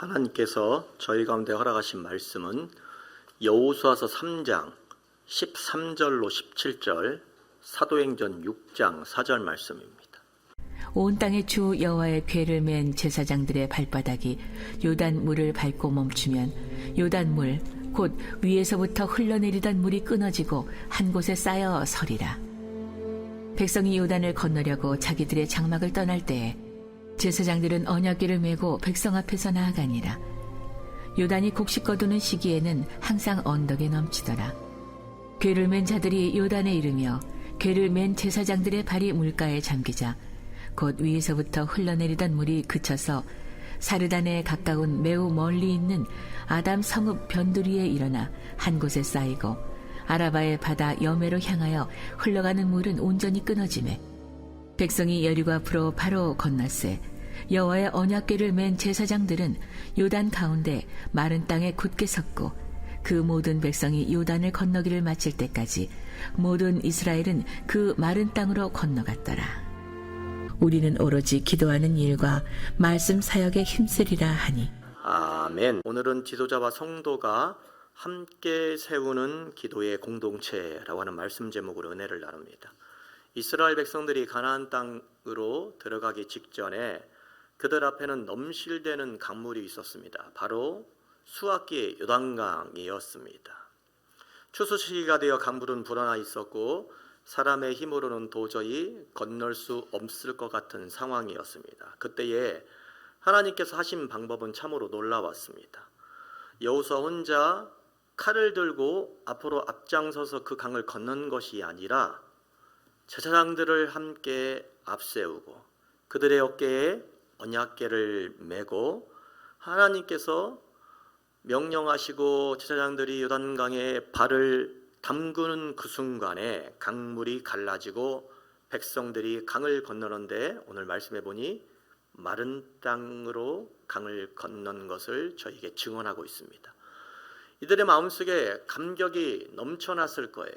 하나님께서 저희 가운데 허락하신 말씀은 여호수아서 3장 13절로 17절, 사도행전 6장 4절 말씀입니다. 온 땅의 주 여호와의 궤를 맨 제사장들의 발바닥이 요단 물을 밟고 멈추면 요단 물 곧 위에서부터 흘러내리던 물이 끊어지고 한 곳에 쌓여 서리라. 백성이 요단을 건너려고 자기들의 장막을 떠날 때에 제사장들은 언약궤를 메고 백성 앞에서 나아가니라. 요단이 곡식 거두는 시기에는 항상 언덕에 넘치더라. 궤를 맨 자들이 요단에 이르며 궤를 맨 제사장들의 발이 물가에 잠기자 곧 위에서부터 흘러내리던 물이 그쳐서 사르단에 가까운 매우 멀리 있는 아담 성읍 변두리에 일어나 한 곳에 쌓이고 아라바의 바다 여매로 향하여 흘러가는 물은 온전히 끊어지매 백성이 여리고 앞으로 바로 건넜세. 여호와의 언약궤를 맨 제사장들은 요단 가운데 마른 땅에 굳게 섰고 그 모든 백성이 요단을 건너기를 마칠 때까지 모든 이스라엘은 그 마른 땅으로 건너갔더라. 우리는 오로지 기도하는 일과 말씀 사역에 힘쓰리라 하니. 아멘. 오늘은 지도자와 성도가 함께 세우는 기도의 공동체라고 하는 말씀 제목으로 은혜를 나눕니다. 이스라엘 백성들이 가나안 땅으로 들어가기 직전에 그들 앞에는 넘실대는 강물이 있었습니다. 바로 수악기의 요단강이었습니다. 추수 시기가 되어 강물은 불어나 있었고 사람의 힘으로는 도저히 건널 수 없을 것 같은 상황이었습니다. 그때에 하나님께서 하신 방법은 참으로 놀라웠습니다. 여호수아 혼자 칼을 들고 앞으로 앞장서서 그 강을 건넌 것이 아니라 제사장들을 함께 앞세우고 그들의 어깨에 언약궤를 메고 하나님께서 명령하시고 제사장들이 요단강에 발을 담그는 그 순간에 강물이 갈라지고 백성들이 강을 건너는데 오늘 말씀해 보니 마른 땅으로 강을 건넌 것을 저에게 증언하고 있습니다. 이들의 마음속에 감격이 넘쳐났을 거예요.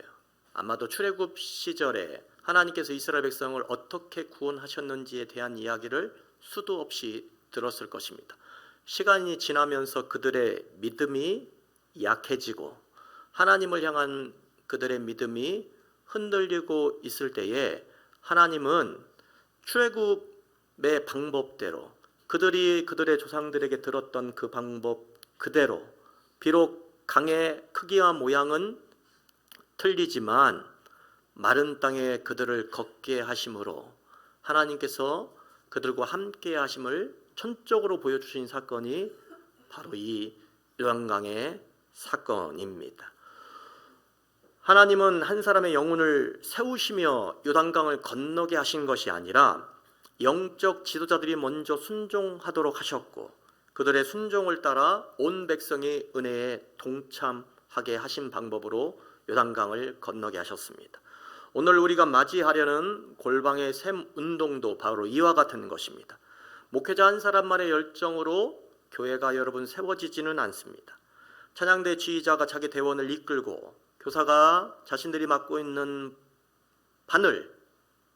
아마도 출애굽 시절에 하나님께서 이스라엘 백성을 어떻게 구원하셨는지에 대한 이야기를 수도 없이 들었을 것입니다. 시간이 지나면서 그들의 믿음이 약해지고 하나님을 향한 그들의 믿음이 흔들리고 있을 때에 하나님은 출애굽의 방법대로 그들이 그들의 조상들에게 들었던 그 방법 그대로 비록 강의 크기와 모양은 틀리지만 마른 땅에 그들을 걷게 하심으로 하나님께서 그들과 함께 하심을 전적으로 보여주신 사건이 바로 이 요단강의 사건입니다. 하나님은 한 사람의 영혼을 세우시며 요단강을 건너게 하신 것이 아니라 영적 지도자들이 먼저 순종하도록 하셨고 그들의 순종을 따라 온 백성이 은혜에 동참하게 하신 방법으로 요단강을 건너게 하셨습니다. 오늘 우리가 맞이하려는 골방의 샘 운동도 바로 이와 같은 것입니다. 목회자 한 사람만의 열정으로 교회가 여러분 세워지지는 않습니다. 찬양대 지휘자가 자기 대원을 이끌고 교사가 자신들이 맡고 있는 반을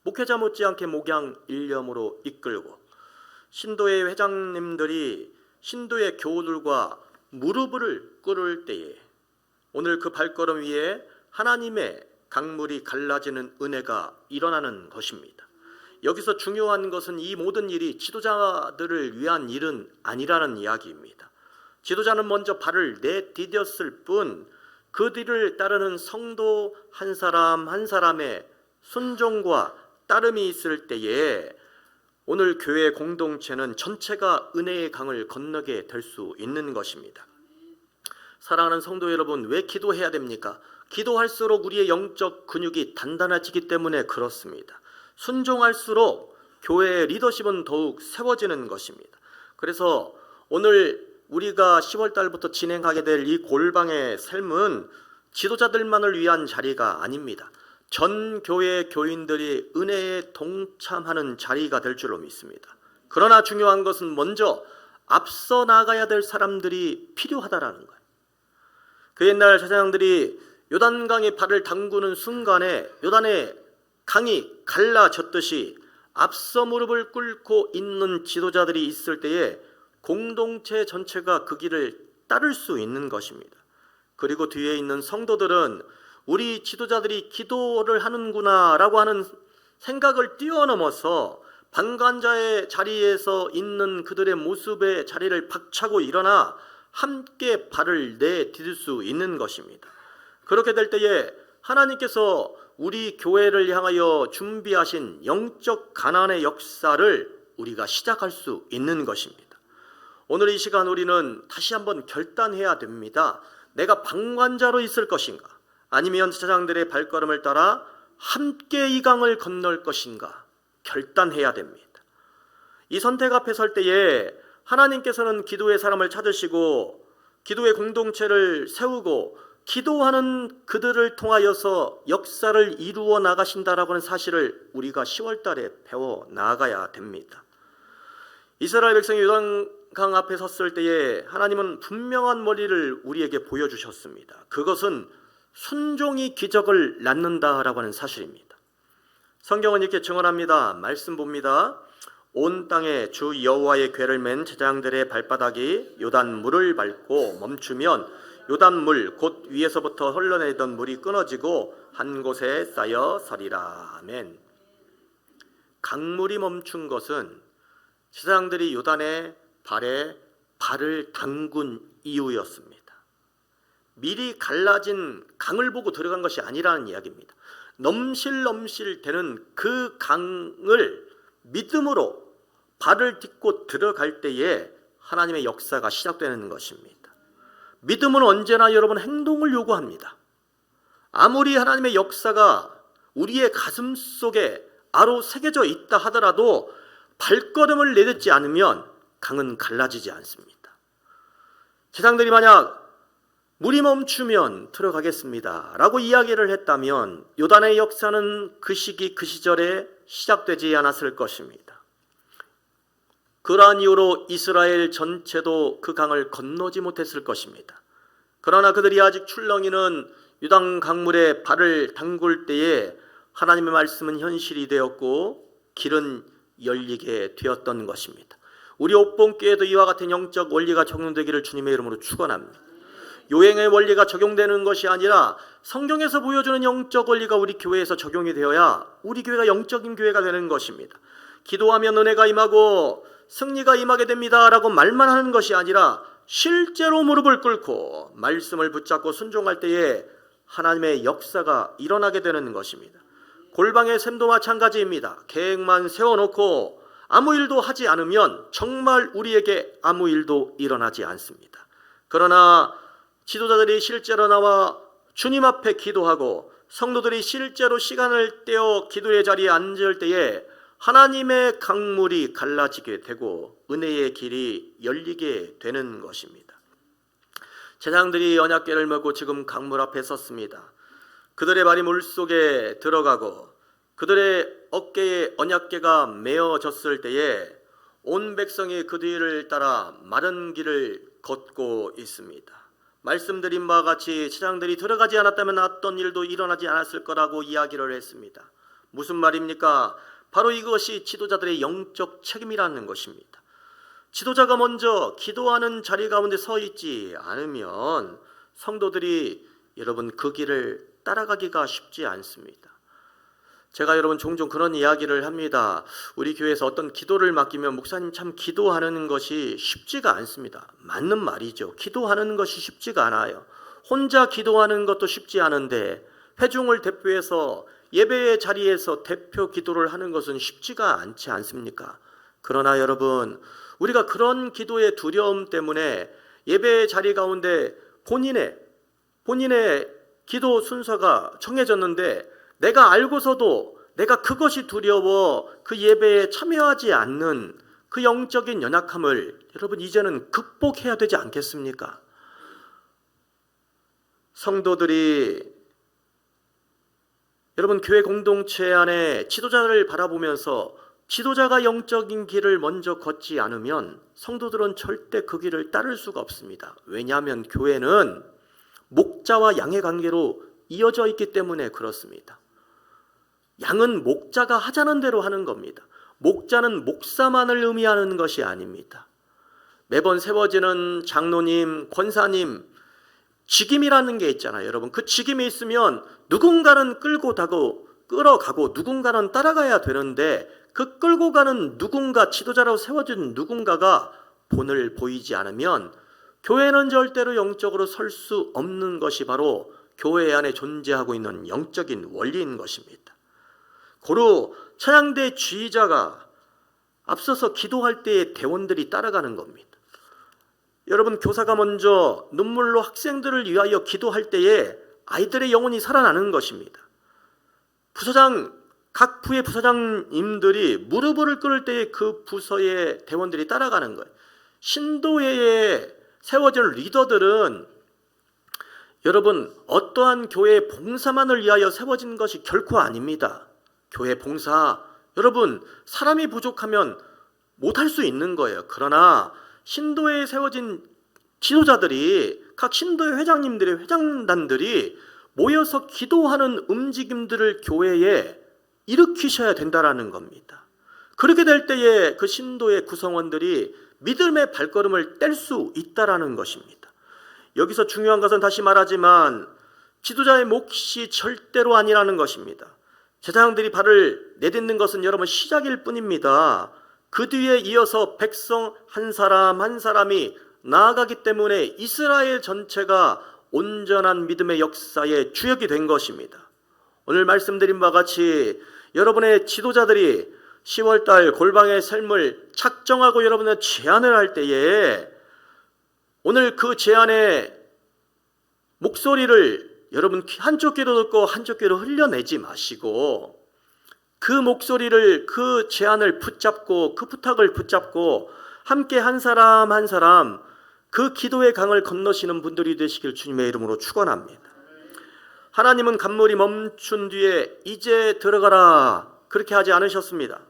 목회자 못지않게 목양 일념으로 이끌고 신도의 회장님들이 신도의 교우들과 무릎을 꿇을 때에 오늘 그 발걸음 위에 하나님의 강물이 갈라지는 은혜가 일어나는 것입니다. 여기서 중요한 것은 이 모든 일이 지도자들을 위한 일은 아니라는 이야기입니다. 지도자는 먼저 발을 내디뎠을 뿐 그 뒤를 따르는 성도 한 사람 한 사람의 순종과 따름이 있을 때에 오늘 교회 공동체는 전체가 은혜의 강을 건너게 될 수 있는 것입니다. 사랑하는 성도 여러분, 왜 기도해야 됩니까? 기도할수록 우리의 영적 근육이 단단해지기 때문에 그렇습니다. 순종할수록 교회의 리더십은 더욱 세워지는 것입니다. 그래서 오늘 우리가 10월 달부터 진행하게 될 이 골방의 삶은 지도자들만을 위한 자리가 아닙니다. 전 교회 교인들이 은혜에 동참하는 자리가 될 줄로 믿습니다. 그러나 중요한 것은 먼저 앞서 나가야 될 사람들이 필요하다라는 거예요. 그 옛날 제사장들이 요단강에 발을 담그는 순간에 요단의 강이 갈라졌듯이 앞서 무릎을 꿇고 있는 지도자들이 있을 때에 공동체 전체가 그 길을 따를 수 있는 것입니다. 그리고 뒤에 있는 성도들은 우리 지도자들이 기도를 하는구나라고 하는 생각을 뛰어넘어서 방관자의 자리에서 있는 그들의 모습에 자리를 박차고 일어나 함께 발을 내디딜 수 있는 것입니다. 그렇게 될 때에 하나님께서 우리 교회를 향하여 준비하신 영적 가난의 역사를 우리가 시작할 수 있는 것입니다. 오늘 이 시간 우리는 다시 한번 결단해야 됩니다. 내가 방관자로 있을 것인가? 아니면 제사장들의 발걸음을 따라 함께 이 강을 건널 것인가? 결단해야 됩니다. 이 선택 앞에 설 때에 하나님께서는 기도의 사람을 찾으시고 기도의 공동체를 세우고 기도하는 그들을 통하여서 역사를 이루어 나가신다라고 하는 사실을 우리가 10월 달에 배워 나가야 됩니다. 이스라엘 백성이 요단강 앞에 섰을 때에 하나님은 분명한 원리를 우리에게 보여주셨습니다. 그것은 순종이 기적을 낳는다라고 하는 사실입니다. 성경은 이렇게 증언합니다. 말씀 봅니다. 온 땅에 주 여호와의 궤를 맨 제사장들의 발바닥이 요단 물을 밟고 멈추면 요단 물 곧 위에서부터 흘러내리던 물이 끊어지고 한 곳에 쌓여 서리라. 아멘. 강물이 멈춘 것은 제사장들이 요단의 발에 발을 담근 이유였습니다. 미리 갈라진 강을 보고 들어간 것이 아니라는 이야기입니다. 넘실넘실 되는 그 강을 믿음으로 발을 딛고 들어갈 때에 하나님의 역사가 시작되는 것입니다. 믿음은 언제나 여러분 행동을 요구합니다. 아무리 하나님의 역사가 우리의 가슴 속에 아로 새겨져 있다 하더라도 발걸음을 내딛지 않으면 강은 갈라지지 않습니다. 제사장들이 만약 물이 멈추면 들어가겠습니다 라고 이야기를 했다면 요단의 역사는 그 시기 그 시절에 시작되지 않았을 것입니다. 그러한 이유로 이스라엘 전체도 그 강을 건너지 못했을 것입니다. 그러나 그들이 아직 출렁이는 요단 강물에 발을 담글 때에 하나님의 말씀은 현실이 되었고 길은 열리게 되었던 것입니다. 우리 옥본교회도 이와 같은 영적 원리가 적용되기를 주님의 이름으로 축원합니다. 요행의 원리가 적용되는 것이 아니라 성경에서 보여주는 영적 원리가 우리 교회에서 적용이 되어야 우리 교회가 영적인 교회가 되는 것입니다. 기도하면 은혜가 임하고 승리가 임하게 됩니다 라고 말만 하는 것이 아니라 실제로 무릎을 꿇고 말씀을 붙잡고 순종할 때에 하나님의 역사가 일어나게 되는 것입니다. 골방의 셈도 마찬가지입니다. 계획만 세워놓고 아무 일도 하지 않으면 정말 우리에게 아무 일도 일어나지 않습니다. 그러나 지도자들이 실제로 나와 주님 앞에 기도하고 성도들이 실제로 시간을 떼어 기도의 자리에 앉을 때에 하나님의 강물이 갈라지게 되고 은혜의 길이 열리게 되는 것입니다. 제사장들이 언약궤를 메고 지금 강물 앞에 섰습니다. 그들의 발이 물속에 들어가고 그들의 어깨에 언약궤가 메어졌을 때에 온 백성이 그 뒤를 따라 마른 길을 걷고 있습니다. 말씀드린 바와 같이 제사장들이 들어가지 않았다면 어떤 일도 일어나지 않았을 거라고 이야기를 했습니다. 무슨 말입니까? 바로 이것이 지도자들의 영적 책임이라는 것입니다. 지도자가 먼저 기도하는 자리 가운데 서 있지 않으면 성도들이 여러분 그 길을 따라가기가 쉽지 않습니다. 제가 여러분 종종 그런 이야기를 합니다. 우리 교회에서 어떤 기도를 맡기면 목사님 참 기도하는 것이 쉽지가 않습니다. 맞는 말이죠. 기도하는 것이 쉽지가 않아요. 혼자 기도하는 것도 쉽지 않은데 회중을 대표해서 예배의 자리에서 대표 기도를 하는 것은 쉽지가 않지 않습니까? 그러나 여러분 우리가 그런 기도의 두려움 때문에 예배의 자리 가운데 본인의 기도 순서가 정해졌는데 내가 알고서도 내가 그것이 두려워 그 예배에 참여하지 않는 그 영적인 연약함을 여러분 이제는 극복해야 되지 않겠습니까? 성도들이 여러분 교회 공동체 안에 지도자를 바라보면서 지도자가 영적인 길을 먼저 걷지 않으면 성도들은 절대 그 길을 따를 수가 없습니다. 왜냐하면 교회는 목자와 양의 관계로 이어져 있기 때문에 그렇습니다. 양은 목자가 하자는 대로 하는 겁니다. 목자는 목사만을 의미하는 것이 아닙니다. 매번 세워지는 장로님, 권사님, 직임이라는 게 있잖아요. 여러분, 그 직임이 있으면 누군가는 끌어가고 누군가는 따라가야 되는데, 그 끌고 가는 누군가, 지도자라고 세워진 누군가가 본을 보이지 않으면 교회는 절대로 영적으로 설 수 없는 것이 바로 교회 안에 존재하고 있는 영적인 원리인 것입니다. 고로 찬양대 지휘자가 앞서서 기도할 때에 대원들이 따라가는 겁니다. 여러분, 교사가 먼저 눈물로 학생들을 위하여 기도할 때에 아이들의 영혼이 살아나는 것입니다. 각 부의 부서장님들이 무릎을 꿇을 때에 그 부서의 대원들이 따라가는 거예요. 신도회에 세워진 리더들은 여러분, 어떠한 교회의 봉사만을 위하여 세워진 것이 결코 아닙니다. 교회 봉사, 여러분, 사람이 부족하면 못할 수 있는 거예요. 그러나 신도회에 세워진 지도자들이, 각 신도회 회장님들의 회장단들이 모여서 기도하는 움직임들을 교회에 일으키셔야 된다라는 겁니다. 그렇게 될 때에 그 신도의 구성원들이 믿음의 발걸음을 뗄 수 있다라는 것입니다. 여기서 중요한 것은 다시 말하지만 지도자의 몫이 절대로 아니라는 것입니다. 제사장들이 발을 내딛는 것은 여러분 시작일 뿐입니다. 그 뒤에 이어서 백성 한 사람 한 사람이 나아가기 때문에 이스라엘 전체가 온전한 믿음의 역사의 주역이 된 것입니다. 오늘 말씀드린 바와 같이 여러분의 지도자들이 10월달 골방의 삶을 착정하고 여러분의 제안을 할 때에 오늘 그 제안의 목소리를 여러분 한쪽 귀로 듣고 한쪽 귀로 흘려내지 마시고 그 목소리를, 그 제안을 붙잡고 그 부탁을 붙잡고 함께 한 사람 한 사람 그 기도의 강을 건너시는 분들이 되시길 주님의 이름으로 축원합니다. 하나님은 간물이 멈춘 뒤에 이제 들어가라 그렇게 하지 않으셨습니다.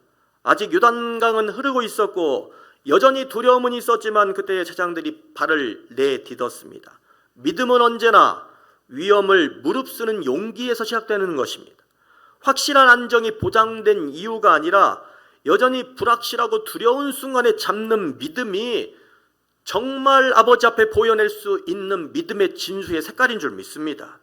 아직 요단강은 흐르고 있었고 여전히 두려움은 있었지만 그때 제사장들이 발을 내딛었습니다. 믿음은 언제나 위험을 무릅쓰는 용기에서 시작되는 것입니다. 확실한 안정이 보장된 이유가 아니라 여전히 불확실하고 두려운 순간에 잡는 믿음이 정말 아버지 앞에 보여낼 수 있는 믿음의 진수의 색깔인 줄 믿습니다.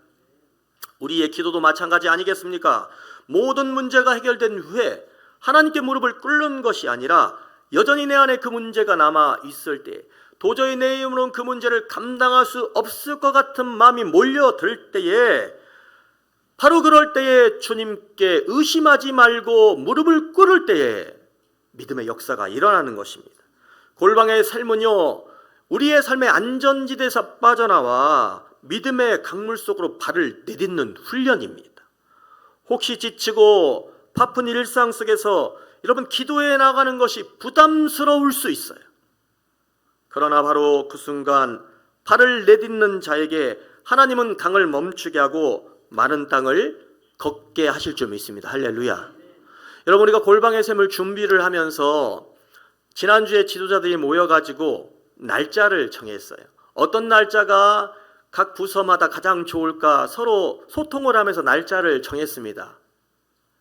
우리의 기도도 마찬가지 아니겠습니까? 모든 문제가 해결된 후에 하나님께 무릎을 꿇는 것이 아니라 여전히 내 안에 그 문제가 남아 있을 때, 도저히 내 힘으로는 그 문제를 감당할 수 없을 것 같은 마음이 몰려들 때에, 바로 그럴 때에 주님께 의심하지 말고 무릎을 꿇을 때에 믿음의 역사가 일어나는 것입니다. 골방의 삶은요, 우리의 삶의 안전지대에서 빠져나와 믿음의 강물 속으로 발을 내딛는 훈련입니다. 혹시 지치고 바쁜 일상 속에서 여러분 기도해 나가는 것이 부담스러울 수 있어요. 그러나 바로 그 순간 발을 내딛는 자에게 하나님은 강을 멈추게 하고 마른 땅을 걷게 하실 줄 믿습니다. 할렐루야. 여러분, 우리가 골방의 샘을 준비를 하면서 지난주에 지도자들이 모여가지고 날짜를 정했어요. 어떤 날짜가 각 부서마다 가장 좋을까 서로 소통을 하면서 날짜를 정했습니다.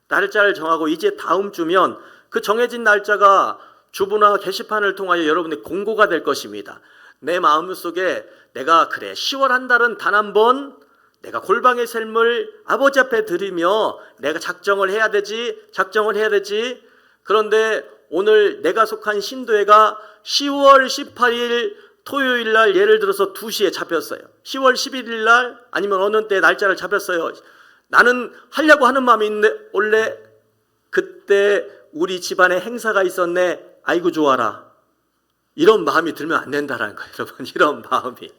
날짜를 정하고 이제 다음 주면 그 정해진 날짜가 주부나 게시판을 통하여 여러분의 공고가 될 것입니다. 내 마음속에 내가 그래 10월 한 달은 단 한 번 내가 골방의 삶을 아버지 앞에 드리며 내가 작정을 해야 되지. 그런데 오늘 내가 속한 신도회가 10월 18일 토요일 날 예를 들어서 2시에 잡혔어요. 10월 11일 날 아니면 어느 때 날짜를 잡혔어요. 나는 하려고 하는 마음이 있는데 원래 그때 우리 집안에 행사가 있었네. 아이고 좋아라. 이런 마음이 들면 안 된다라는 거예요. 여러분, 이런 마음이.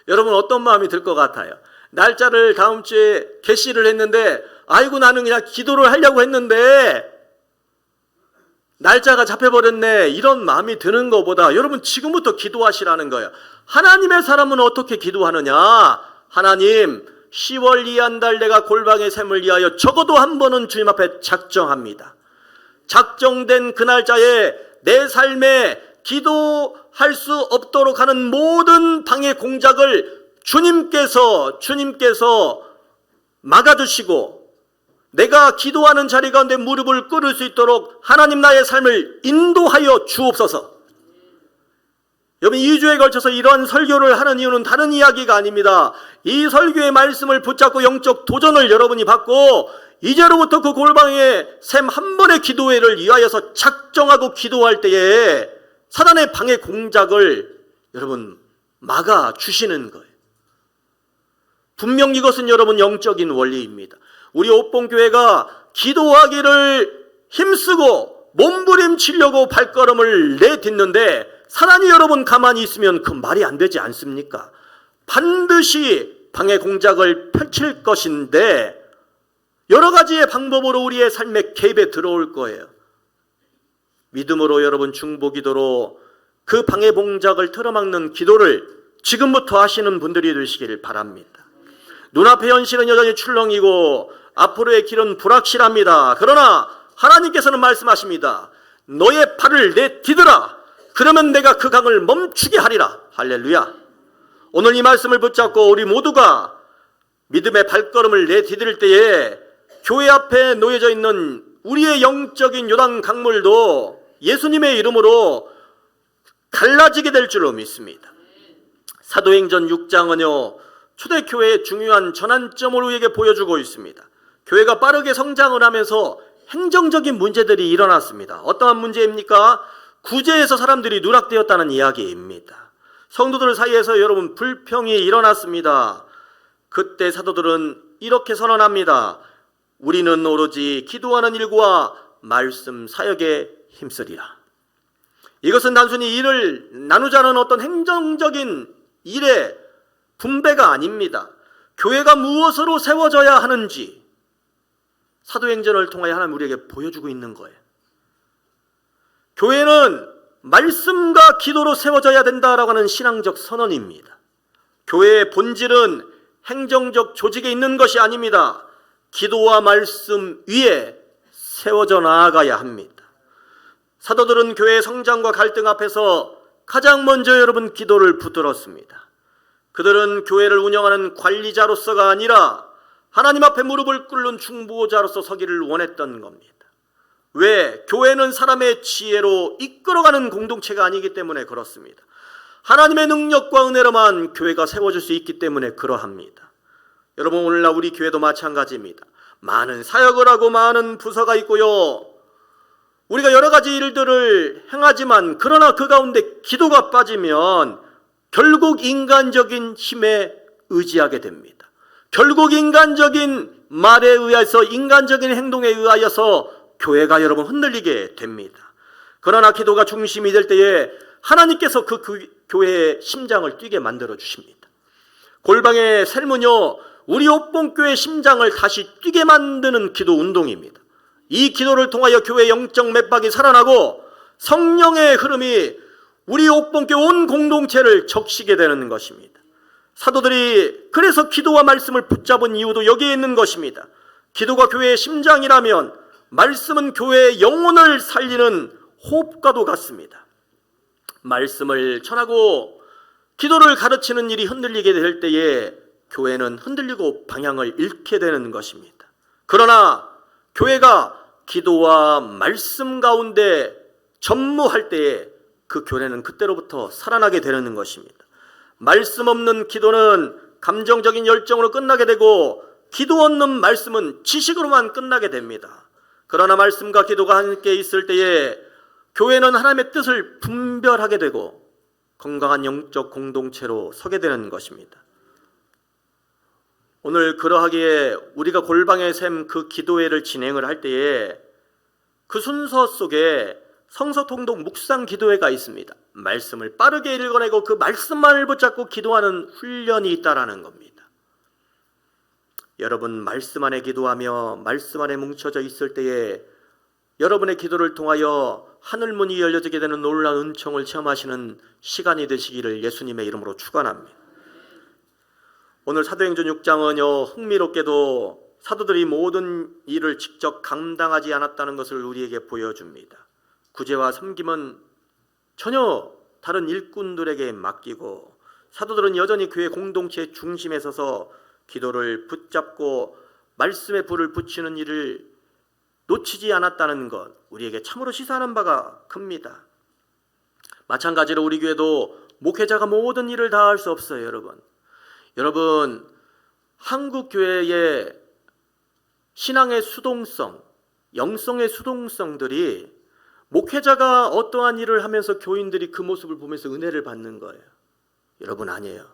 여러분, 어떤 마음이 들 것 같아요? 날짜를 다음 주에 게시를 했는데 아이고 나는 그냥 기도를 하려고 했는데 날짜가 잡혀버렸네. 이런 마음이 드는 것보다 여러분 지금부터 기도하시라는 거예요. 하나님의 사람은 어떻게 기도하느냐? 하나님, 10월 이 한 달 내가 골방의 샘을 위하여 적어도 한 번은 주님 앞에 작정합니다. 작정된 그 날짜에 내 삶에 기도할 수 없도록 하는 모든 방해 공작을 주님께서 막아주시고 내가 기도하는 자리 가운데 무릎을 꿇을 수 있도록 하나님 나의 삶을 인도하여 주옵소서. 여러분 2주에 걸쳐서 이러한 설교를 하는 이유는 다른 이야기가 아닙니다. 이 설교의 말씀을 붙잡고 영적 도전을 여러분이 받고 이제로부터 그 골방의 샘 한 번의 기도회를 위하여서 작정하고 기도할 때에 사단의 방해 공작을 여러분 막아 주시는 거예요. 분명 이것은 여러분 영적인 원리입니다. 우리 옥봉교회가 기도하기를 힘쓰고 몸부림치려고 발걸음을 내딛는데 사단이 여러분 가만히 있으면 그 말이 안 되지 않습니까? 반드시 방해 공작을 펼칠 것인데 여러 가지의 방법으로 우리의 삶에 개입에 들어올 거예요. 믿음으로 여러분 중보기도로 그 방해 공작을 틀어막는 기도를 지금부터 하시는 분들이 되시길 바랍니다. 눈앞의 현실은 여전히 출렁이고 앞으로의 길은 불확실합니다. 그러나 하나님께서는 말씀하십니다. 너의 발을 내디드라. 그러면 내가 그 강을 멈추게 하리라. 할렐루야. 오늘 이 말씀을 붙잡고 우리 모두가 믿음의 발걸음을 내디딜 때에 교회 앞에 놓여져 있는 우리의 영적인 요단 강물도 예수님의 이름으로 갈라지게 될 줄로 믿습니다. 사도행전 6장은요 초대교회의 중요한 전환점을 우리에게 보여주고 있습니다. 교회가 빠르게 성장을 하면서 행정적인 문제들이 일어났습니다. 어떠한 문제입니까? 구제에서 사람들이 누락되었다는 이야기입니다. 성도들 사이에서 여러분 불평이 일어났습니다. 그때 사도들은 이렇게 선언합니다. 우리는 오로지 기도하는 일과 말씀 사역에 힘쓰리라. 이것은 단순히 일을 나누자는 어떤 행정적인 일의 분배가 아닙니다. 교회가 무엇으로 세워져야 하는지 사도행전을 통하여 하나님 우리에게 보여주고 있는 거예요. 교회는 말씀과 기도로 세워져야 된다라고 하는 신앙적 선언입니다. 교회의 본질은 행정적 조직에 있는 것이 아닙니다. 기도와 말씀 위에 세워져 나아가야 합니다. 사도들은 교회의 성장과 갈등 앞에서 가장 먼저 여러분 기도를 붙들었습니다. 그들은 교회를 운영하는 관리자로서가 아니라 하나님 앞에 무릎을 꿇는 중보자로서 서기를 원했던 겁니다. 왜? 교회는 사람의 지혜로 이끌어가는 공동체가 아니기 때문에 그렇습니다. 하나님의 능력과 은혜로만 교회가 세워질 수 있기 때문에 그러합니다. 여러분 오늘날 우리 교회도 마찬가지입니다. 많은 사역을 하고 많은 부서가 있고요. 우리가 여러 가지 일들을 행하지만 그러나 그 가운데 기도가 빠지면 결국 인간적인 힘에 의지하게 됩니다. 결국 인간적인 말에 의해서 인간적인 행동에 의하여서 교회가 여러분 흔들리게 됩니다. 그러나 기도가 중심이 될 때에 하나님께서 그 교회의 심장을 뛰게 만들어 주십니다. 골방의 샘은요 우리 옥봉교회의 심장을 다시 뛰게 만드는 기도 운동입니다. 이 기도를 통하여 교회의 영적 맥박이 살아나고 성령의 흐름이 우리 옥봉교회 온 공동체를 적시게 되는 것입니다. 사도들이 그래서 기도와 말씀을 붙잡은 이유도 여기에 있는 것입니다. 기도가 교회의 심장이라면 말씀은 교회의 영혼을 살리는 호흡과도 같습니다. 말씀을 전하고 기도를 가르치는 일이 흔들리게 될 때에 교회는 흔들리고 방향을 잃게 되는 것입니다. 그러나 교회가 기도와 말씀 가운데 전무할 때에 그 교회는 그때로부터 살아나게 되는 것입니다. 말씀 없는 기도는 감정적인 열정으로 끝나게 되고 기도 없는 말씀은 지식으로만 끝나게 됩니다. 그러나 말씀과 기도가 함께 있을 때에 교회는 하나님의 뜻을 분별하게 되고 건강한 영적 공동체로 서게 되는 것입니다. 오늘 그러하기에 우리가 골방의 샘 그 기도회를 진행을 할 때에 그 순서 속에 성서통독 묵상 기도회가 있습니다. 말씀을 빠르게 읽어내고 그 말씀만을 붙잡고 기도하는 훈련이 있다라는 겁니다. 여러분 말씀 안에 기도하며 말씀 안에 뭉쳐져 있을 때에 여러분의 기도를 통하여 하늘문이 열려지게 되는 놀라운 은총을 체험하시는 시간이 되시기를 예수님의 이름으로 축원합니다. 오늘 사도행전 6장은요 흥미롭게도 사도들이 모든 일을 직접 감당하지 않았다는 것을 우리에게 보여줍니다. 구제와 섬김은 전혀 다른 일꾼들에게 맡기고 사도들은 여전히 교회 공동체의 중심에 서서 기도를 붙잡고 말씀의 불을 붙이는 일을 놓치지 않았다는 것 우리에게 참으로 시사하는 바가 큽니다. 마찬가지로 우리 교회도 목회자가 모든 일을 다 할 수 없어요, 여러분. 여러분, 한국 교회의 신앙의 수동성, 영성의 수동성들이 목회자가 어떠한 일을 하면서 교인들이 그 모습을 보면서 은혜를 받는 거예요. 여러분, 아니에요.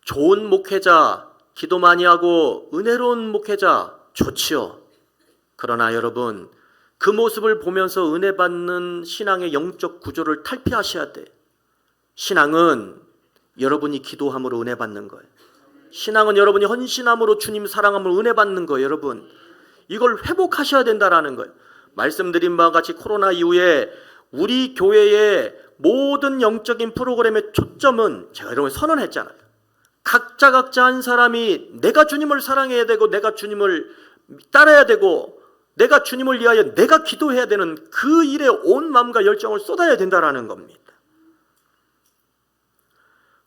좋은 목회자, 기도 많이 하고 은혜로운 목회자 좋지요. 그러나 여러분, 그 모습을 보면서 은혜 받는 신앙의 영적 구조를 탈피하셔야 돼. 신앙은 여러분이 기도함으로 은혜 받는 거예요. 신앙은 여러분이 헌신함으로 주님 사랑함으로 은혜 받는 거예요, 여러분. 이걸 회복하셔야 된다라는 거예요. 말씀드린 바와 같이 코로나 이후에 우리 교회의 모든 영적인 프로그램의 초점은 제가 여러분 선언했잖아요. 각자 한 사람이 내가 주님을 사랑해야 되고 내가 주님을 따라야 되고 내가 주님을 위하여 내가 기도해야 되는 그 일에 온 마음과 열정을 쏟아야 된다라는 겁니다.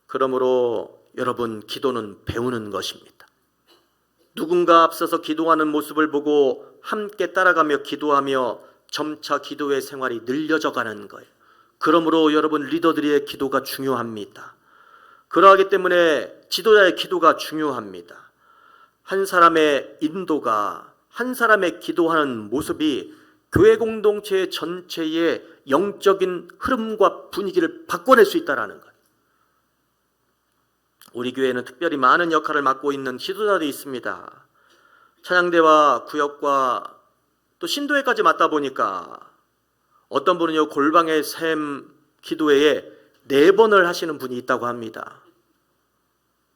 그러므로 여러분, 기도는 배우는 것입니다. 누군가 앞서서 기도하는 모습을 보고 함께 따라가며 기도하며 점차 기도의 생활이 늘려져 가는 거예요. 그러므로 여러분, 리더들의 기도가 중요합니다. 그러하기 때문에 지도자의 기도가 중요합니다. 한 사람의 인도가, 한 사람의 기도하는 모습이 교회 공동체 전체의 영적인 흐름과 분위기를 바꿔낼 수 있다는 거예요. 우리 교회는 특별히 많은 역할을 맡고 있는 지도자들이 있습니다. 찬양대와 구역과 또 신도회까지 맡다 보니까 어떤 분은요, 골방의 샘 기도회에 4번을 하시는 분이 있다고 합니다.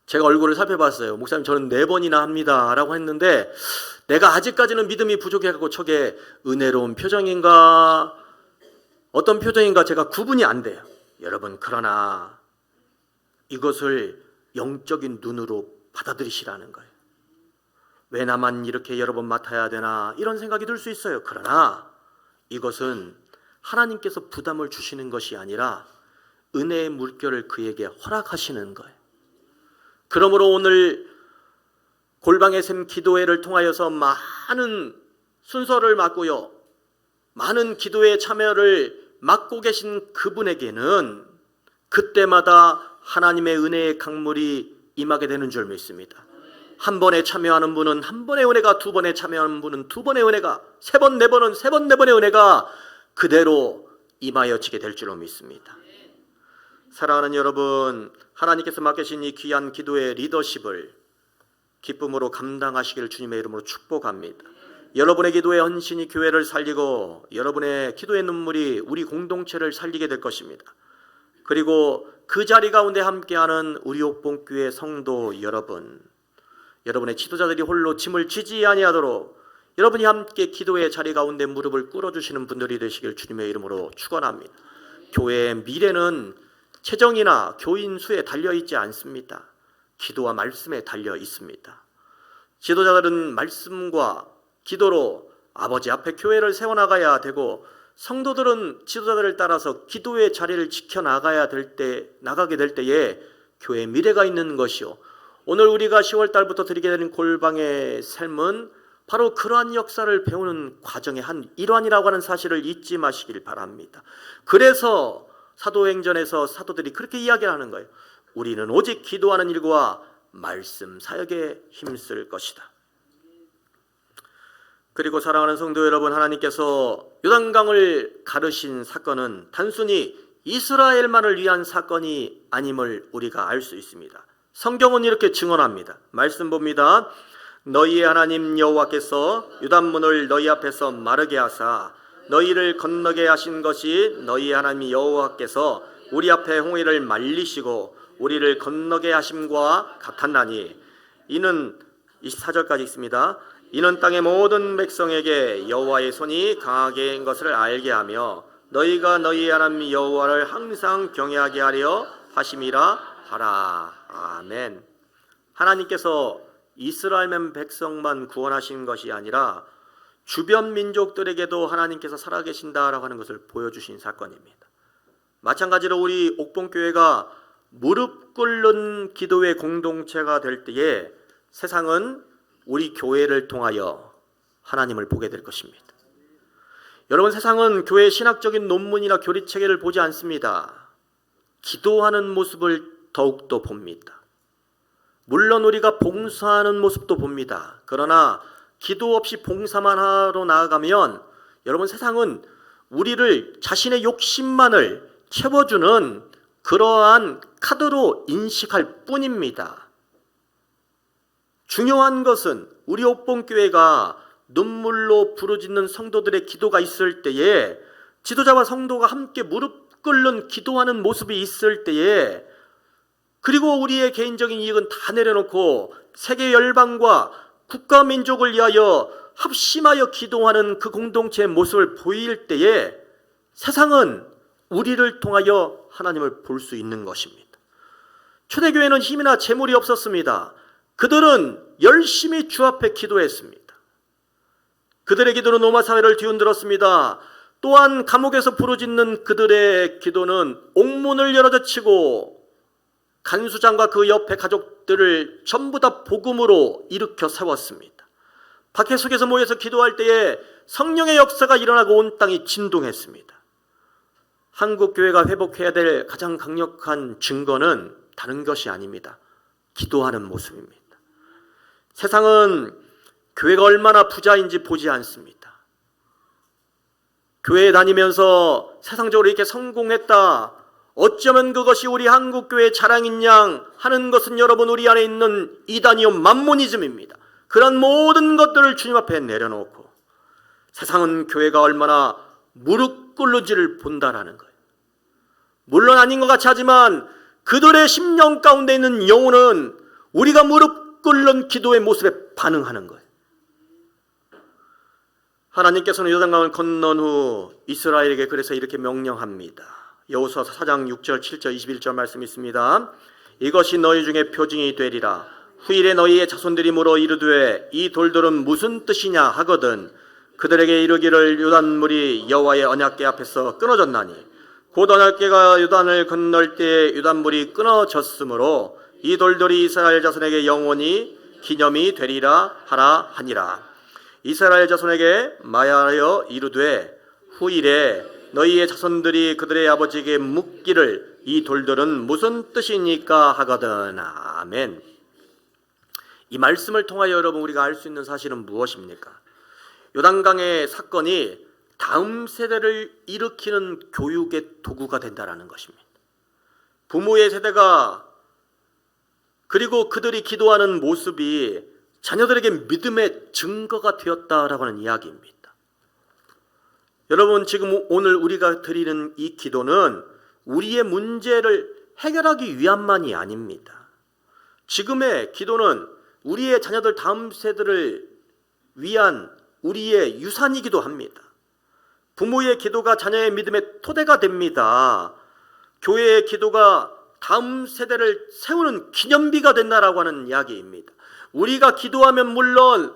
제가 얼굴을 살펴봤어요. 목사님, 저는 4번이나 합니다 라고 했는데, 내가 아직까지는 믿음이 부족해갖고 저게 은혜로운 표정인가 어떤 표정인가 제가 구분이 안 돼요. 여러분, 그러나 이것을 영적인 눈으로 받아들이시라는 거예요. 왜 나만 이렇게 여러 번 맡아야 되나 이런 생각이 들 수 있어요. 그러나 이것은 하나님께서 부담을 주시는 것이 아니라 은혜의 물결을 그에게 허락하시는 거예요. 그러므로 오늘 골방의 샘 기도회를 통하여서 많은 순서를 맡고요, 많은 기도회 참여를 맡고 계신 그분에게는 그때마다 하나님의 은혜의 강물이 임하게 되는 줄 믿습니다. 한 번에 참여하는 분은 한 번의 은혜가, 두 번에 참여하는 분은 두 번의 은혜가, 세 번, 네 번은 세 번, 네 번의 은혜가 그대로 임하여지게 될 줄로 믿습니다. 사랑하는 여러분, 하나님께서 맡기신 이 귀한 기도의 리더십을 기쁨으로 감당하시기를 주님의 이름으로 축복합니다. 여러분의 기도의 헌신이 교회를 살리고 여러분의 기도의 눈물이 우리 공동체를 살리게 될 것입니다. 그리고 그 자리 가운데 함께하는 우리 옥봉교회 성도 여러분, 여러분의 지도자들이 홀로 짐을 지지 아니하도록 여러분이 함께 기도의 자리 가운데 무릎을 꿇어주시는 분들이 되시길 주님의 이름으로 축원합니다. 교회의 미래는 체정이나 교인 수에 달려있지 않습니다. 기도와 말씀에 달려 있습니다. 지도자들은 말씀과 기도로 아버지 앞에 교회를 세워나가야 되고, 성도들은 지도자들을 따라서 기도의 자리를 지켜나가야 될 때, 나가게 될 때에 교회의 미래가 있는 것이요, 오늘 우리가 10월 달부터 드리게 되는 골방의 삶은 바로 그러한 역사를 배우는 과정의 한 일환이라고 하는 사실을 잊지 마시길 바랍니다. 그래서 사도행전에서 사도들이 그렇게 이야기를 하는 거예요. 우리는 오직 기도하는 일과 말씀 사역에 힘쓸 것이다. 그리고 사랑하는 성도 여러분, 하나님께서 요단강을 가르신 사건은 단순히 이스라엘만을 위한 사건이 아님을 우리가 알 수 있습니다. 성경은 이렇게 증언합니다. 말씀 봅니다. 너희의 하나님 여호와께서 요단문을 너희 앞에서 마르게 하사 너희를 건너게 하신 것이 너희 하나님 여호와께서 우리 앞에 홍해를 말리시고 우리를 건너게 하심과 같았나니, 이는 24절까지 있습니다. 이는 땅의 모든 백성에게 여호와의 손이 강하게 인 것을 알게 하며 너희가 너희 하나님 여호와를 항상 경외하게 하려 하심이라 하라. 아멘. 하나님께서 이스라엘만 백성만 구원하신 것이 아니라 주변 민족들에게도 하나님께서 살아계신다라고 하는 것을 보여주신 사건입니다. 마찬가지로 우리 옥봉교회가 무릎 꿇는 기도의 공동체가 될 때에 세상은 우리 교회를 통하여 하나님을 보게 될 것입니다. 여러분, 세상은 교회의 신학적인 논문이나 교리체계를 보지 않습니다. 기도하는 모습을 더욱더 봅니다. 물론 우리가 봉사하는 모습도 봅니다. 그러나 기도 없이 봉사만 하러 나아가면 여러분, 세상은 우리를 자신의 욕심만을 채워주는 그러한 카드로 인식할 뿐입니다. 중요한 것은 우리 옥봉교회가 눈물로 부르짖는 성도들의 기도가 있을 때에, 지도자와 성도가 함께 무릎 꿇는 기도하는 모습이 있을 때에, 그리고 우리의 개인적인 이익은 다 내려놓고 세계 열방과 국가 민족을 위하여 합심하여 기도하는 그 공동체의 모습을 보일 때에 세상은 우리를 통하여 하나님을 볼 수 있는 것입니다. 초대교회는 힘이나 재물이 없었습니다. 그들은 열심히 주 앞에 기도했습니다. 그들의 기도는 로마 사회를 뒤흔들었습니다. 또한 감옥에서 부르짖는 그들의 기도는 옥문을 열어젖히고 간수장과 그 옆에 가족들을 전부 다 복음으로 일으켜 세웠습니다. 박해 속에서 모여서 기도할 때에 성령의 역사가 일어나고 온 땅이 진동했습니다. 한국 교회가 회복해야 될 가장 강력한 증거는 다른 것이 아닙니다. 기도하는 모습입니다. 세상은 교회가 얼마나 부자인지 보지 않습니다. 교회에 다니면서 세상적으로 이렇게 성공했다, 어쩌면 그것이 우리 한국교회의 자랑인 양 하는 것은 여러분, 우리 안에 있는 이단이요 만모니즘입니다. 그런 모든 것들을 주님 앞에 내려놓고 세상은 교회가 얼마나 무릎 꿇는지를 본다라는 거예요. 물론 아닌 것 같이 하지만 그들의 심령 가운데 있는 영혼은 우리가 무릎 꿇는 기도의 모습에 반응하는 거예요. 하나님께서는 요단강을 건넌 후 이스라엘에게 그래서 이렇게 명령합니다. 여호수아 4장 6절 7절 21절 말씀이 있습니다. 이것이 너희 중에 표징이 되리라. 후일에 너희의 자손들이 물어 이르되 이 돌들은 무슨 뜻이냐 하거든 그들에게 이르기를 요단물이 여호와의 언약궤 앞에서 끊어졌나니 곧 언약궤가 요단을 건널 때에 요단물이 끊어졌으므로 이 돌들이 이스라엘 자손에게 영원히 기념이 되리라 하라 하니라. 이스라엘 자손에게 말하여 이르되 후일에 너희의 자손들이 그들의 아버지에게 묻기를 이 돌들은 무슨 뜻이니까 하거든. 아멘. 이 말씀을 통하여 여러분, 우리가 알 수 있는 사실은 무엇입니까? 요단강의 사건이 다음 세대를 일으키는 교육의 도구가 된다는 것입니다. 부모의 세대가, 그리고 그들이 기도하는 모습이 자녀들에게 믿음의 증거가 되었다라고 하는 이야기입니다. 여러분, 지금 오늘 우리가 드리는 이 기도는 우리의 문제를 해결하기 위함만이 아닙니다. 지금의 기도는 우리의 자녀들 다음 세대를 위한 우리의 유산이기도 합니다. 부모의 기도가 자녀의 믿음의 토대가 됩니다. 교회의 기도가 다음 세대를 세우는 기념비가 된다라고 하는 이야기입니다. 우리가 기도하면 물론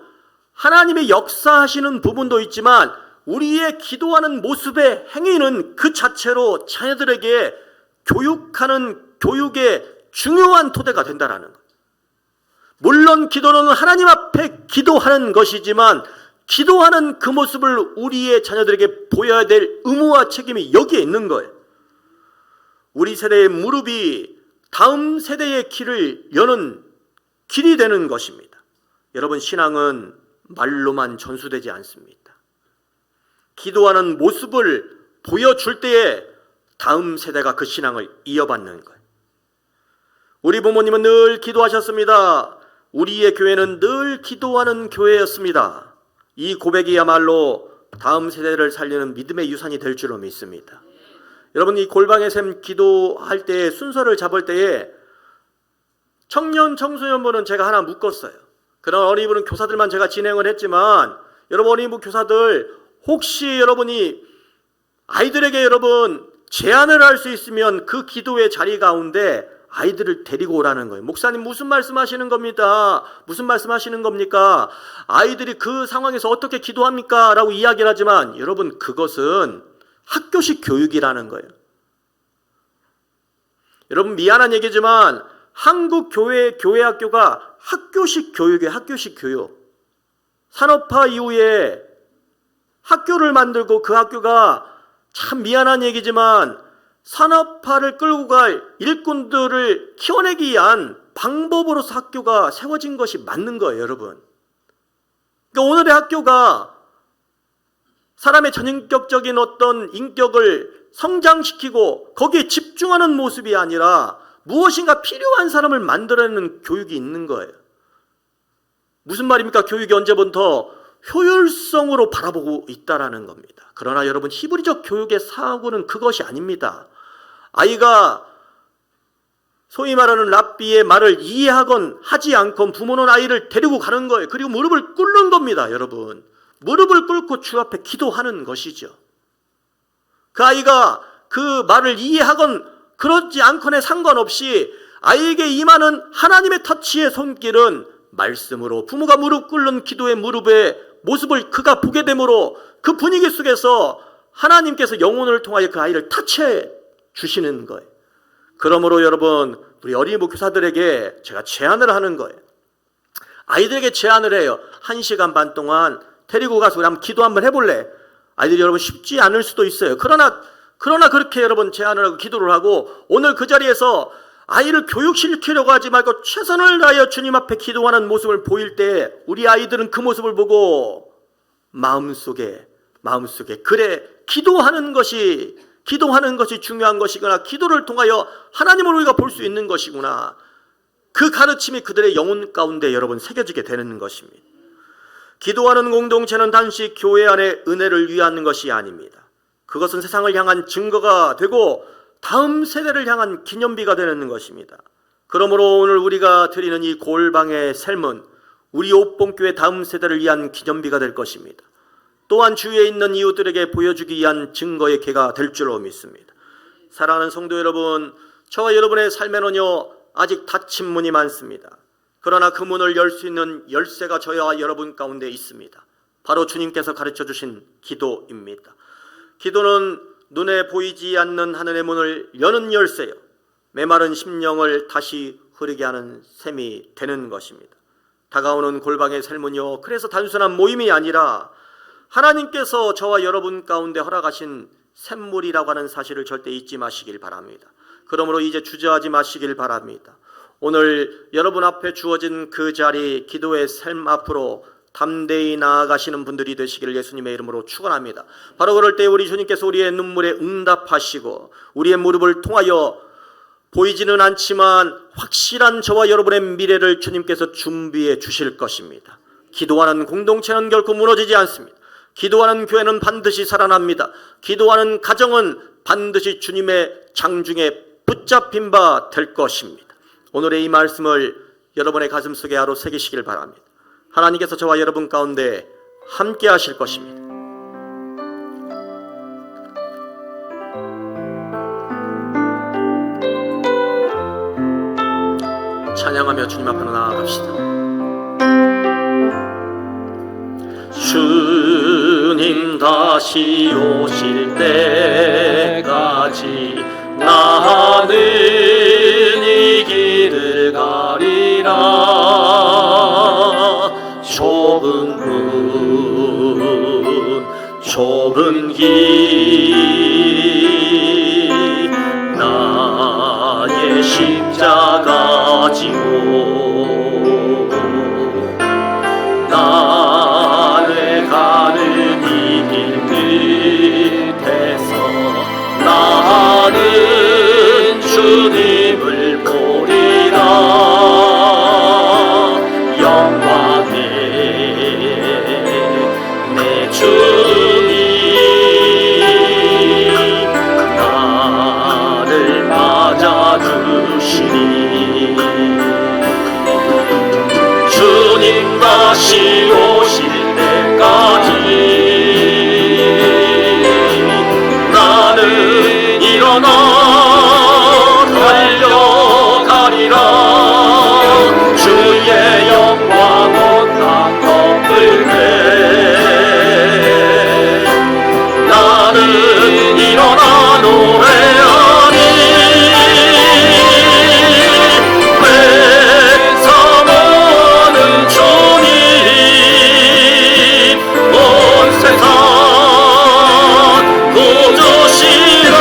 하나님의 역사하시는 부분도 있지만 우리의 기도하는 모습의 행위는 그 자체로 자녀들에게 교육하는 교육의 중요한 토대가 된다라는 것. 물론 기도는 하나님 앞에 기도하는 것이지만 기도하는 그 모습을 우리의 자녀들에게 보여야 될 의무와 책임이 여기에 있는 거예요. 우리 세대의 무릎이 다음 세대의 길을 여는 길이 되는 것입니다. 여러분, 신앙은 말로만 전수되지 않습니다. 기도하는 모습을 보여줄 때에 다음 세대가 그 신앙을 이어받는 거예요. 우리 부모님은 늘 기도하셨습니다. 우리의 교회는 늘 기도하는 교회였습니다. 이 고백이야말로 다음 세대를 살리는 믿음의 유산이 될 줄로 믿습니다. 여러분, 이 골방의 샘 기도할 때 순서를 잡을 때에 청년 청소년부는 제가 하나 묶었어요. 그런 어린이부는 교사들만 제가 진행을 했지만 여러분, 어린이부 교사들 혹시 여러분이 아이들에게 여러분 제안을 할 수 있으면 그 기도의 자리 가운데 아이들을 데리고 오라는 거예요. 목사님 무슨 말씀하시는 겁니다. 무슨 말씀하시는 겁니까? 아이들이 그 상황에서 어떻게 기도합니까? 라고 이야기를 하지만 여러분, 그것은 학교식 교육이라는 거예요. 여러분, 미안한 얘기지만 한국 교회 학교가 학교식 교육이에요. 학교식 교육. 산업화 이후에 학교를 만들고 그 학교가 참 미안한 얘기지만 산업화를 끌고 갈 일꾼들을 키워내기 위한 방법으로서 학교가 세워진 것이 맞는 거예요, 여러분. 그러니까 오늘의 학교가 사람의 전인격적인 어떤 인격을 성장시키고 거기에 집중하는 모습이 아니라 무엇인가 필요한 사람을 만들어내는 교육이 있는 거예요. 무슨 말입니까? 교육이 언제부터 효율성으로 바라보고 있다라는 겁니다. 그러나 여러분, 히브리적 교육의 사고는 그것이 아닙니다. 아이가 소위 말하는 랍비의 말을 이해하건 하지 않건 부모는 아이를 데리고 가는 거예요. 그리고 무릎을 꿇는 겁니다, 여러분. 무릎을 꿇고 주 앞에 기도하는 것이죠. 그 아이가 그 말을 이해하건 그렇지 않건에 상관없이 아이에게 임하는 하나님의 터치의 손길은 말씀으로, 부모가 무릎 꿇는 기도의 무릎의 모습을 그가 보게 되므로 그 분위기 속에서 하나님께서 영혼을 통하여 그 아이를 터치해 주시는 거예요. 그러므로 여러분, 우리 어린이 목회사들에게 제가 제안을 하는 거예요. 아이들에게 제안을 해요. 1시간 반 동안 데리고 가서 우리 한번 기도 한번 해볼래? 아이들이 여러분 쉽지 않을 수도 있어요. 그러나 그렇게 여러분 제안을 하고 기도를 하고 오늘 그 자리에서 아이를 교육시키려고 하지 말고 최선을 다하여 주님 앞에 기도하는 모습을 보일 때 우리 아이들은 그 모습을 보고 마음속에 그래, 기도하는 것이 중요한 것이구나, 기도를 통하여 하나님을 우리가 볼 수 있는 것이구나, 그 가르침이 그들의 영혼 가운데 여러분 새겨지게 되는 것입니다. 기도하는 공동체는 단지 교회 안의 은혜를 위한 것이 아닙니다. 그것은 세상을 향한 증거가 되고 다음 세대를 향한 기념비가 되는 것입니다. 그러므로 오늘 우리가 드리는 이 골방의 삶은 우리 옥봉교회 다음 세대를 위한 기념비가 될 것입니다. 또한 주위에 있는 이웃들에게 보여주기 위한 증거의 개가 될 줄로 믿습니다. 사랑하는 성도 여러분, 저와 여러분의 삶에는요 아직 닫힌 문이 많습니다. 그러나 그 문을 열 수 있는 열쇠가 저와 여러분 가운데 있습니다. 바로 주님께서 가르쳐 주신 기도입니다. 기도는 눈에 보이지 않는 하늘의 문을 여는 열쇠요, 메마른 심령을 다시 흐르게 하는 셈이 되는 것입니다. 다가오는 골방의 삶은요, 그래서 단순한 모임이 아니라 하나님께서 저와 여러분 가운데 허락하신 샘물이라고 하는 사실을 절대 잊지 마시길 바랍니다. 그러므로 이제 주저하지 마시길 바랍니다. 오늘 여러분 앞에 주어진 그 자리, 기도의 삶 앞으로 담대히 나아가시는 분들이 되시기를 예수님의 이름으로 축원합니다. 바로 그럴 때 우리 주님께서 우리의 눈물에 응답하시고 우리의 무릎을 통하여 보이지는 않지만 확실한 저와 여러분의 미래를 주님께서 준비해 주실 것입니다. 기도하는 공동체는 결코 무너지지 않습니다. 기도하는 교회는 반드시 살아납니다. 기도하는 가정은 반드시 주님의 장중에 붙잡힌 바 될 것입니다. 오늘의 이 말씀을 여러분의 가슴속에 하루 새기시길 바랍니다. 하나님께서 저와 여러분 가운데 함께 하실 것입니다. 찬양하며 주님 앞으로 나아갑시다. 주님 다시 오실 때까지 나는 이 길을 가리라. 좁은 문 좁은 길 나의 십자가 지고 나를 가는 이 길 끝에서 나는 주님을 보리라. 영광의 내 주님 나를 맞아주시니 주님 다시 오실 때까지 나는 일어나 달려가리라. 주의 영광 온 땅 덮을 때 나는 일어나 노래하리. 외삼하는 주님 온 세상 구주시라.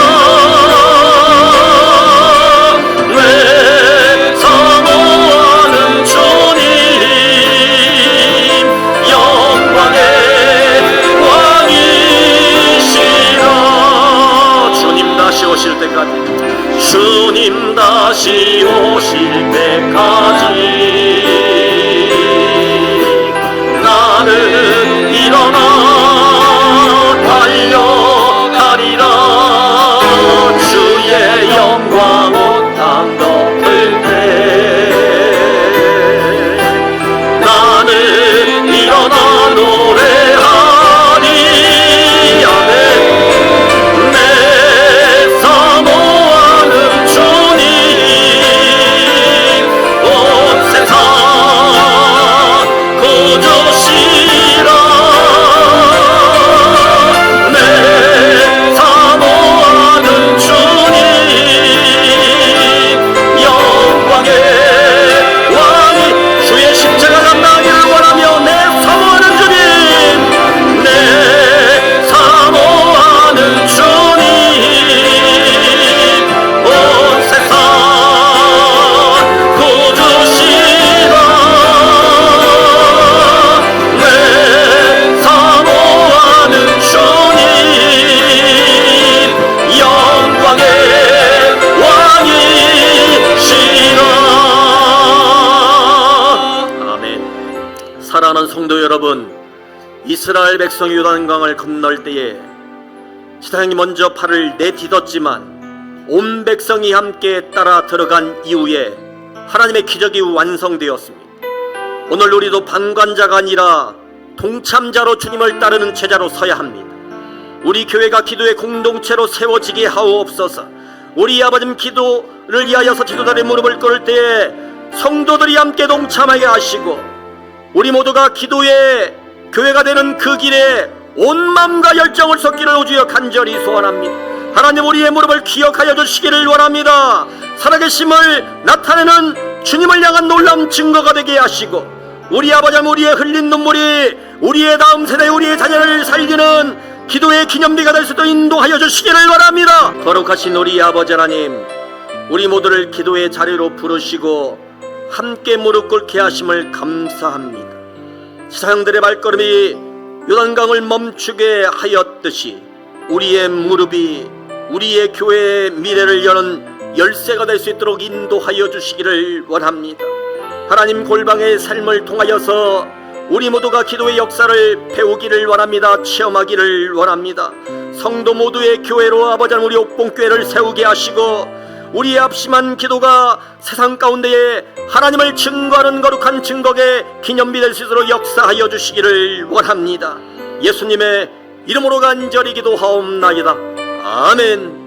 이스라엘 백성이 요단강을 건널 때에 지사장이 먼저 팔을 내딛었지만 온 백성이 함께 따라 들어간 이후에 하나님의 기적이 완성되었습니다. 오늘 우리도 방관자가 아니라 동참자로 주님을 따르는 제자로 서야 합니다. 우리 교회가 기도의 공동체로 세워지게 하옵소서. 우리 아버님 기도를 위하여서 지도자의 무릎을 꿇을 때에 성도들이 함께 동참하게 하시고 우리 모두가 기도의 교회가 되는 그 길에 온 마음과 열정을 쏟기를 주여 간절히 소원합니다. 하나님, 우리의 무릎을 기억하여 주시기를 원합니다. 살아계심을 나타내는 주님을 향한 놀라운 증거가 되게 하시고 우리 아버지, 우리의 흘린 눈물이 우리의 다음 세대, 우리의 자녀를 살리는 기도의 기념비가 될 수 있도록 인도하여 주시기를 원합니다. 거룩하신 우리 아버지 하나님, 우리 모두를 기도의 자리로 부르시고 함께 무릎 꿇게 하심을 감사합니다. 지사장들의 발걸음이 요단강을 멈추게 하였듯이 우리의 무릎이 우리의 교회의 미래를 여는 열쇠가 될 수 있도록 인도하여 주시기를 원합니다. 하나님, 골방의 삶을 통하여서 우리 모두가 기도의 역사를 배우기를 원합니다. 체험하기를 원합니다. 성도 모두의 교회로 아버지 하나님, 우리 옥봉교회를 세우게 하시고 우리의 합심한 기도가 세상 가운데에 하나님을 증거하는 거룩한 증거의 기념비 될 수 있도록 역사하여 주시기를 원합니다. 예수님의 이름으로 간절히 기도하옵나이다. 아멘.